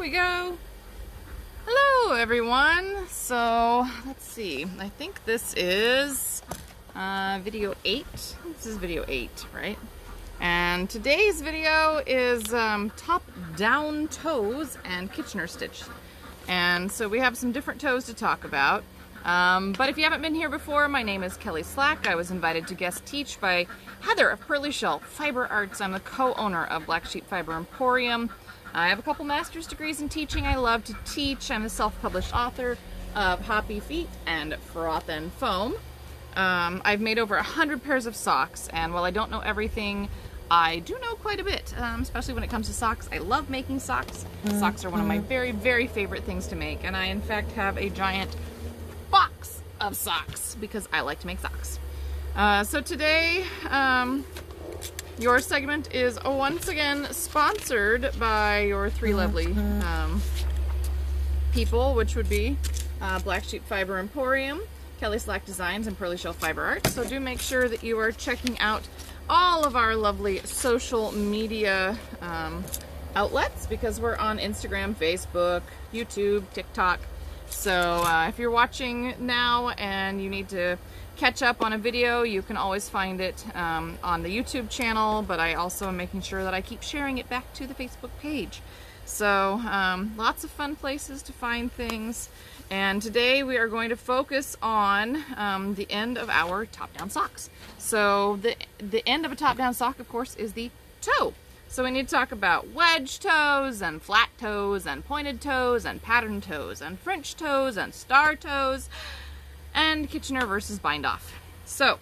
we go. Hello everyone. So let's see, I think this is video 8. This is video 8, right? And today's video is top down toes and Kitchener stitch. And so we have some different toes to talk about. But if you haven't been here before, my name is Kelly Slack. I was invited to guest teach by Heather of Pearly Shell Fiber Arts. I'm the co-owner of Black Sheep Fiber Emporium. I have a couple master's degrees in teaching. I love to teach. I'm a self-published author of Hoppy Feet and Froth and Foam. I've made over 100 pairs of socks, and while I don't know everything, I do know quite a bit, especially when it comes to socks. I love making socks. Socks are one of my very, very favorite things to make, and I in fact have a giant box of socks because I like to make socks. So today, your segment is once again sponsored by your three lovely people, which would be Black Sheep Fiber Emporium, Kelly Slack Designs, and Pearly Shell Fiber Arts. So do make sure that you are checking out all of our lovely social media outlets, because we're on Instagram, Facebook, YouTube, TikTok. So if you're watching now and you need to catch up on a video, you can always find it on the YouTube channel, but I also am making sure that I keep sharing it back to the Facebook page. So lots of fun places to find things. And today we are going to focus on the end of our top-down socks. So the end of a top-down sock, of course, is the toe. So we need to talk about wedge toes and flat toes and pointed toes and pattern toes and French toes and star toes and Kitchener versus bind off. So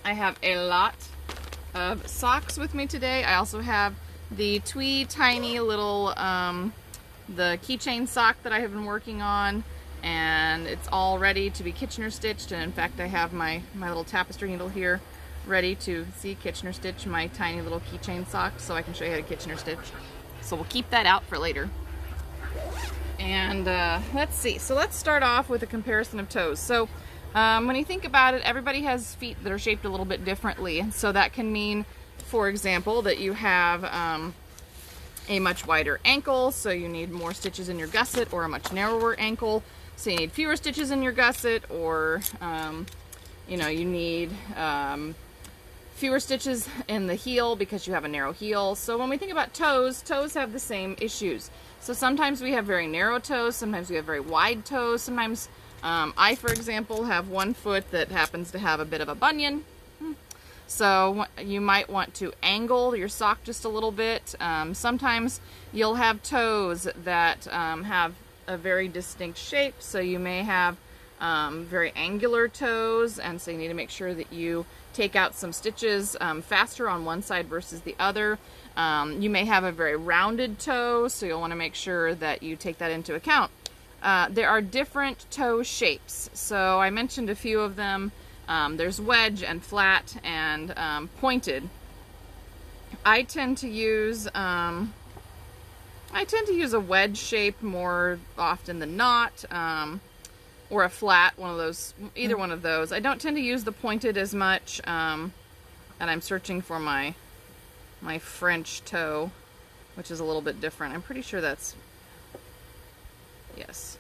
I have a lot of socks with me today. I also have the tiny little the keychain sock that I have been working on, and it's all ready to be Kitchener stitched. And in fact, I have my little tapestry needle here ready to see Kitchener stitch my tiny little keychain sock, so I can show you how to Kitchener stitch. So we'll keep that out for later. And let's see, so let's start off with a comparison of toes. So when you think about it, everybody has feet that are shaped a little bit differently. So that can mean, for example, that you have a much wider ankle, so you need more stitches in your gusset, or a much narrower ankle, so you need fewer stitches in your gusset, or you know, you need fewer stitches in the heel because you have a narrow heel. So when we think about toes, toes have the same issues. So sometimes we have very narrow toes, sometimes we have very wide toes, sometimes I, for example, have one foot that happens to have a bit of a bunion. So you might want to angle your sock just a little bit. Sometimes you'll have toes that have a very distinct shape, so you may have very angular toes, and so you need to make sure that you take out some stitches faster on one side versus the other. You may have a very rounded toe, so you'll want to make sure that you take that into account. There are different toe shapes, so I mentioned a few of them. There's wedge and flat and pointed. I tend to use a wedge shape more often than not, or a flat, one of those, either one of those. I don't tend to use the pointed as much, and I'm searching for my French toe, which is a little bit different. I'm pretty sure that's, yes,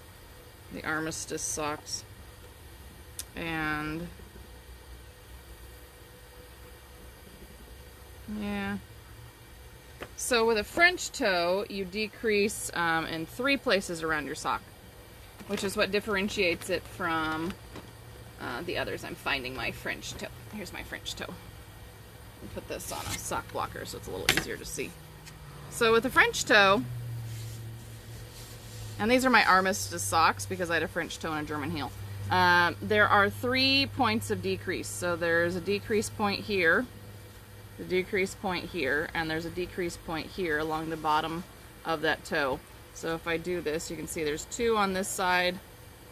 the Armistice socks. And yeah. So with a French toe, you decrease in 3 places around your sock, which is what differentiates it from the others. I'm finding my French toe. Here's my French toe. I'll put this on a sock blocker so it's a little easier to see. So with the French toe, and these are my Armistice socks because I had a French toe and a German heel. There are 3 points of decrease. So there's a decrease point here, the decrease point here, and there's a decrease point here along the bottom of that toe. So if I do this, you can see there's 2 on this side,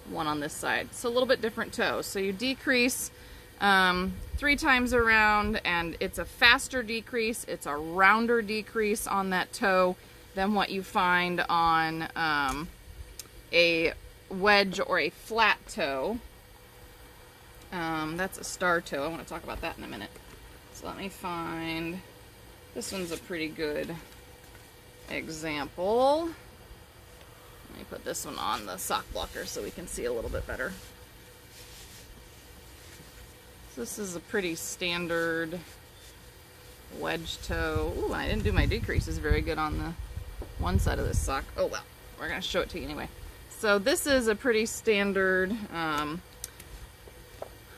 1 on this side. So a little bit different toe. So you decrease 3 times around, and it's a faster decrease, it's a rounder decrease on that toe than what you find on a wedge or a flat toe. That's a star toe. I want to talk about that in a minute. So let me find, this one's a pretty good example. Let me put this one on the sock blocker so we can see a little bit better. So this is a pretty standard wedge toe. Ooh, I didn't do my decreases very good on the one side of this sock. Oh well, we're gonna show it to you anyway. So this is a pretty standard, I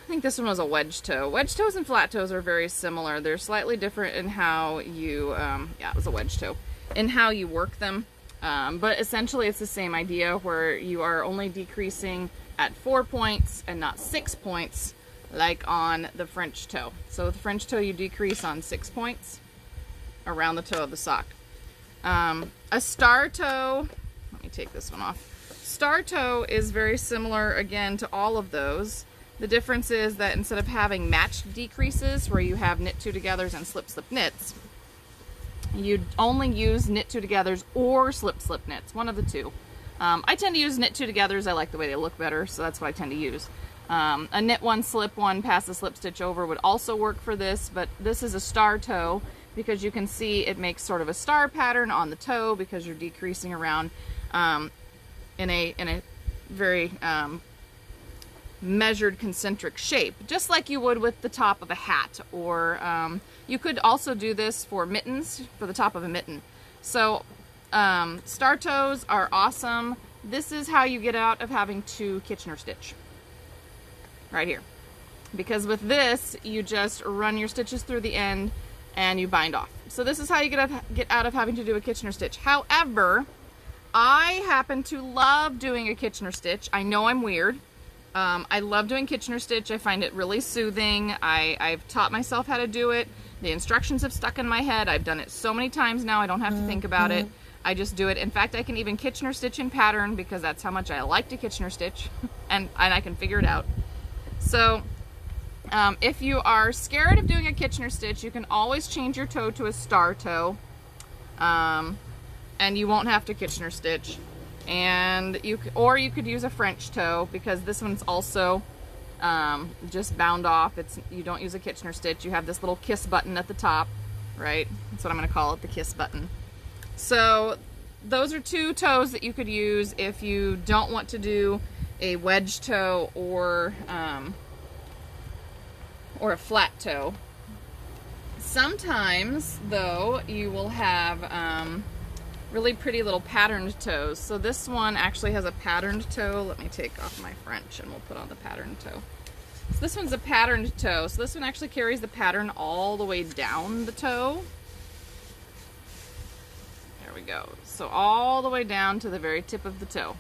think this one was a wedge toe. Wedge toes and flat toes are very similar. They're slightly different in how you, yeah, it was a wedge toe, in how you work them. But essentially it's the same idea where you are only decreasing at 4 points and not 6 points like on the French toe. So with the French toe you decrease on 6 points around the toe of the sock. A star toe, let me take this one off. Star toe is very similar again to all of those. The difference is that instead of having matched decreases where you have knit two togethers and slip slip knits, you only use knit two togethers or slip slip knits, one of the two. I tend to use knit two togethers. I like the way they look better, so that's what I tend to use. A knit one, slip one, pass a slip stitch over would also work for this, but this is a star toe because you can see it makes sort of a star pattern on the toe because you're decreasing around in a very measured concentric shape, just like you would with the top of a hat, or you could also do this for mittens, for the top of a mitten. So star toes are awesome. This is how you get out of having to Kitchener stitch, right here, because with this you just run your stitches through the end and you bind off. So this is how you get out of having to do a Kitchener stitch. However, I happen to love doing a Kitchener stitch. I know I'm weird. I love doing Kitchener stitch. I find it really soothing. I've taught myself how to do it. The instructions have stuck in my head. I've done it so many times now I don't have to think about it. I just do it. In fact, I can even Kitchener stitch in pattern because that's how much I like to Kitchener stitch, and I can figure it out. So if you are scared of doing a Kitchener stitch, you can always change your toe to a star toe, and you won't have to Kitchener stitch. And you could use a French toe because this one's also just bound off. You don't use a Kitchener stitch. You have this little kiss button at the top, right? That's what I'm going to call it, the kiss button. So those are two toes that you could use if you don't want to do a wedge toe or a flat toe. Sometimes, though, you will have really pretty little patterned toes. So this one actually has a patterned toe. Let me take off my French and we'll put on the patterned toe. So this one's a patterned toe. So this one actually carries the pattern all the way down the toe. There we go. So all the way down to the very tip of the toe.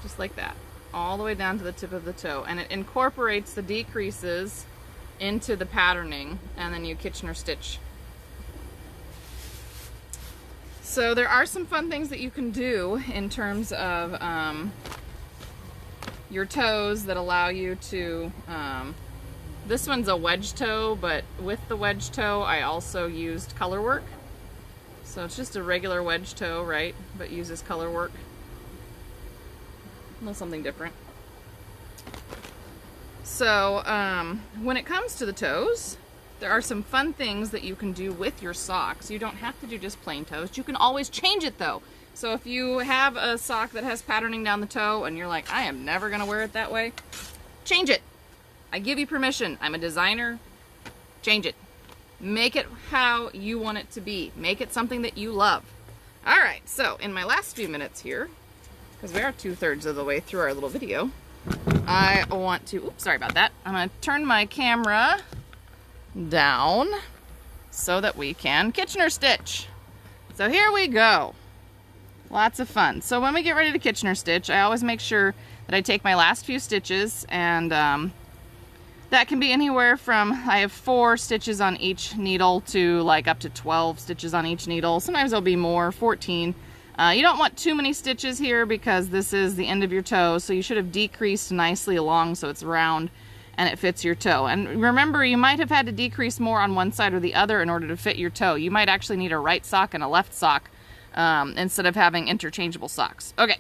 Just like that. All the way down to the tip of the toe. And it incorporates the decreases into the patterning, and then you Kitchener stitch. So there are some fun things that you can do in terms of your toes that allow you to, this one's a wedge toe, but with the wedge toe I also used color work. So it's just a regular wedge toe, right, but uses color work. A little something different. So when it comes to the toes, there are some fun things that you can do with your socks. You don't have to do just plain toes. You can always change it though. So if you have a sock that has patterning down the toe and you're like, I am never gonna wear it that way, change it. I give you permission. I'm a designer. Change it. Make it how you want it to be. Make it something that you love. All right, so in my last few minutes here, because we are 2/3 of the way through our little video, I want to, oops, sorry about that. I'm gonna turn my camera down so that we can Kitchener stitch. So here we go. Lots of fun. So when we get ready to Kitchener stitch, I always make sure that I take my last few stitches, and that can be anywhere from, I have 4 stitches on each needle to like up to 12 stitches on each needle. Sometimes there'll be more, 14. You don't want too many stitches here because this is the end of your toe, so you should have decreased nicely along so it's round and it fits your toe. And remember, you might have had to decrease more on one side or the other in order to fit your toe. You might actually need a right sock and a left sock instead of having interchangeable socks. Okay,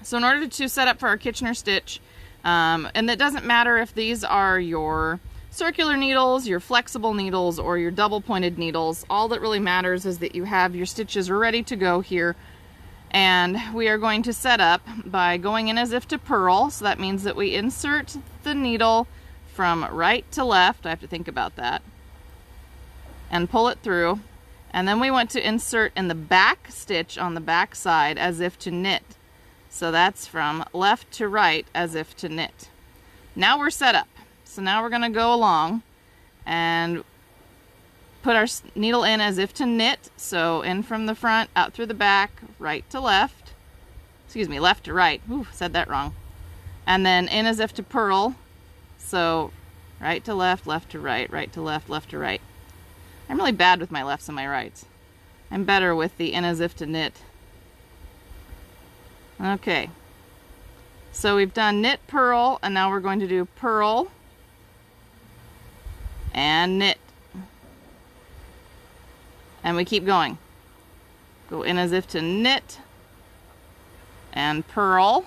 so in order to set up for our Kitchener stitch, and it doesn't matter if these are your circular needles, your flexible needles, or your double pointed needles. All that really matters is that you have your stitches ready to go here. And we are going to set up by going in as if to purl. So that means that we insert the needle from right to left. I have to think about that. And pull it through. And then we want to insert in the back stitch on the back side as if to knit. So that's from left to right as if to knit. Now we're set up. So now we're going to go along and put our needle in as if to knit. So in from the front, out through the back, right to left. Excuse me, left to right. Ooh, said that wrong. And then in as if to purl. So right to left to right, right to left to right. I'm really bad with my lefts and my rights. I'm better with the in as if to knit. Okay. So we've done knit, purl, and now we're going to do purl and knit. And we keep going. Go in as if to knit and purl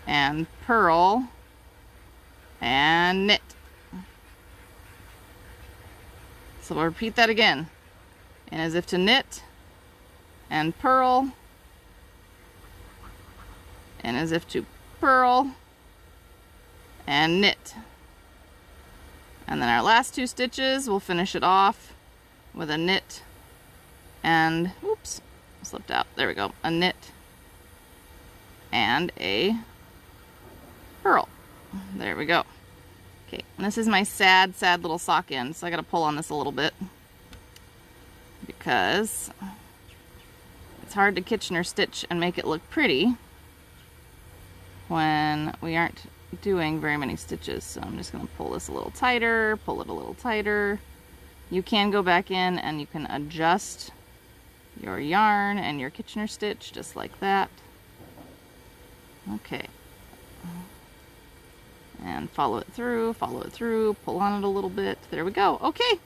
and purl and knit. So we'll repeat that again. In as if to knit and purl and as if to purl and knit. And then our last two stitches, we'll finish it off with a knit and, oops, slipped out. There we go. A knit and a purl. There we go. Okay, and this is my sad little sock end, so I gotta pull on this a little bit because it's hard to Kitchener stitch and make it look pretty when we aren't doing very many stitches. So I'm just going to pull this a little tighter, pull it a little tighter. You can go back in and you can adjust your yarn and your Kitchener stitch just like that. Okay. And follow it through, pull on it a little bit. There we go. Okay.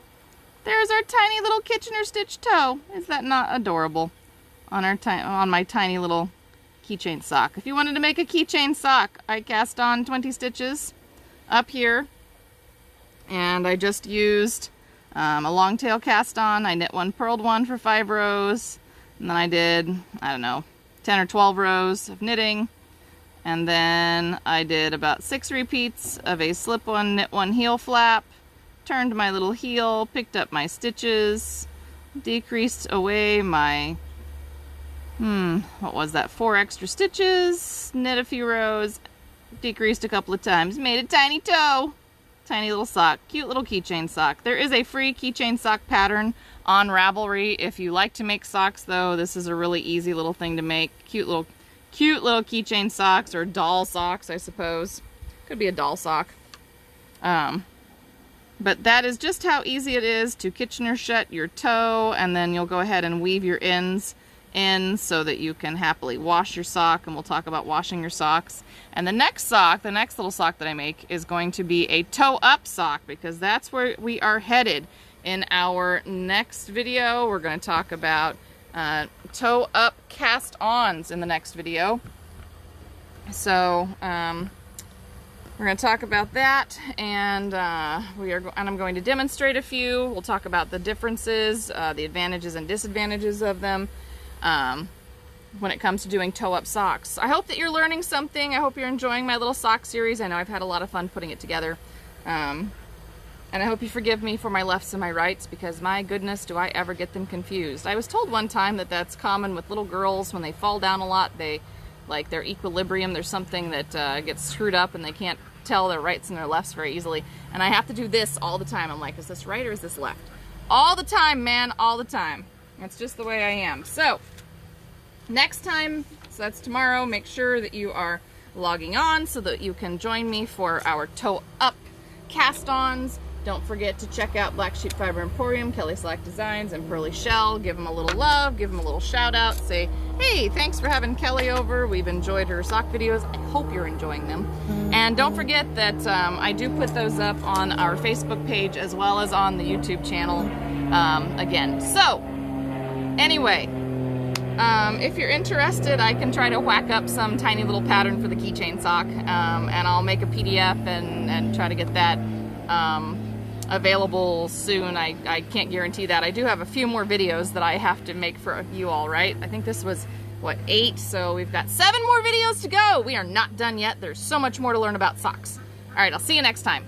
There's our tiny little Kitchener stitch toe. Is that not adorable? On my tiny little keychain sock. If you wanted to make a keychain sock, I cast on 20 stitches up here, and I just used a long tail cast on. I knit one, purled one for 5 rows, and then I did, I don't know, 10 or 12 rows of knitting, and then I did about 6 repeats of a slip one, knit one heel flap, turned my little heel, picked up my stitches, decreased away my what was that, 4 extra stitches, knit a few rows, decreased a couple of times, made a tiny toe, tiny little sock, cute little keychain sock. There is a free keychain sock pattern on Ravelry. If you like to make socks though, this is a really easy little thing to make. Cute little keychain socks, or doll socks, I suppose. Could be a doll sock. But that is just how easy it is to Kitchener shut your toe, and then you'll go ahead and weave your ends in so that you can happily wash your sock, and we'll talk about washing your socks. And the next sock, the next little sock that I make, is going to be a toe up sock, because that's where we are headed in our next video. We're going to talk about toe up cast-ons in the next video. So we're going to talk about that, and I'm going to demonstrate a few. We'll talk about the differences, the advantages and disadvantages of them when it comes to doing toe-up socks. I hope that you're learning something. I hope you're enjoying my little sock series. I know I've had a lot of fun putting it together. And I hope you forgive me for my lefts and my rights, because my goodness, do I ever get them confused. I was told one time that that's common with little girls. When they fall down a lot, like their equilibrium, there's something that gets screwed up and they can't tell their rights and their lefts very easily. And I have to do this all the time. I'm like, is this right or is this left? All the time, man, all the time. That's just the way I am. So, next time, so that's tomorrow, make sure that you are logging on so that you can join me for our toe up cast-ons. Don't forget to check out Black Sheep Fiber Emporium, Kelly Slack Designs, and Pearly Shell. Give them a little love, give them a little shout out, say, hey, thanks for having Kelly over. We've enjoyed her sock videos. I hope you're enjoying them. And don't forget that I do put those up on our Facebook page as well as on the YouTube channel again. So, anyway, If you're interested, I can try to whack up some tiny little pattern for the keychain sock, and I'll make a PDF and try to get that available soon. I can't guarantee that. I do have a few more videos that I have to make for you all, right? I think this was, what, 8? So we've got 7 more videos to go. We are not done yet. There's so much more to learn about socks. All right, I'll see you next time.